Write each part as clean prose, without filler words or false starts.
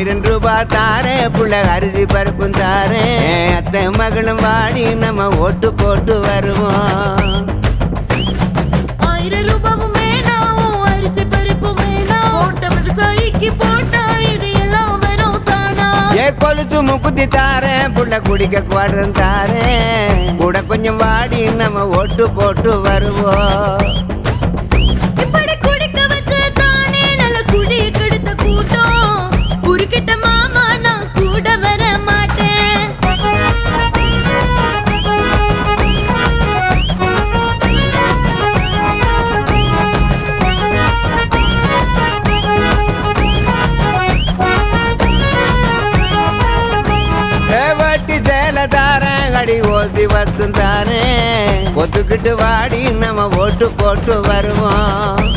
1000 ரூபாய் தாரேன் புள்ள அரிசி பருப்பும் தாரேன் அத்தை மகளும் வாடி நம்ம ஓட்டு போட்டு வருவோம் 1000 ரூபாவும் வேணாம் அரிசி பருப்பும் வேணாம் ஓட்ட விவசாயிக்கு போட்டா இது எல்லாம் வரும் தானா கொலுசு முக்குத்தி தாரேன் புள்ள குடிக்க குவாடுறேன் தாரேன் கூட கொஞ்சம் வாடி நம்ம ஓட்டு போட்டு வருவோம் இப்படி குடிக்க வச்ச தானே நல்ல குடி கெடுத்த கூட்டம் குறுக்கிட்ட மாமா நான் கூட வர மாட்டேன் வட்டி சேல தாரேன் அடி ஓசி வசும் தாரேன் ஒத்துக்கிட்டு வாடி நம்ம ஓட்டு போட்டு வருவோம்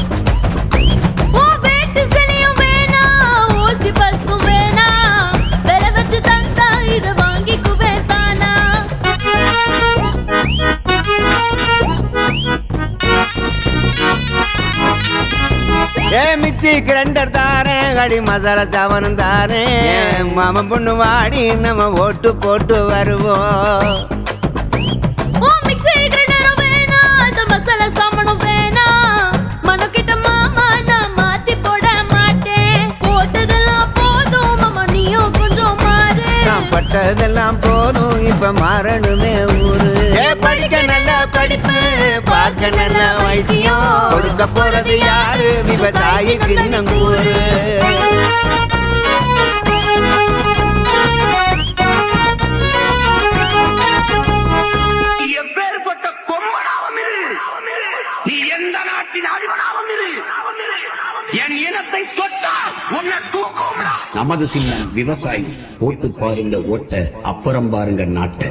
மிச்சி கிரைண்டர் தாரேன் அடி மசாலா சாவனம் தாரேன் மாமன் பொண்ணு வாடி நம்ம ஓட்டு போட்டு வருவோம் மசாலா சாமனும் வேணாம் மனக்கிட்ட மாமா நான் மாத்தி போட மாட்டேன் போட்டதெல்லாம் போதும் மாமா நீயும் கொஞ்சம் மாறு நான் பட்டதெல்லாம் போதும் இப்ப மாறணுமே ஊரு படிக்க நல்ல படிப்பு பார்க்க நல்ல வைத்தியம் கொடுக்க போறது யாரு விவசாயி சின்னங்கூரு நீ எந்த நாட்டின் அடிமனாவும் என் இனத்தை தொட்டா உன்னை தூக்கும் நமது சின்னம் விவசாயி ஓட்டு பாருங்க ஓட்ட அப்புறம் பாருங்க நாட்டை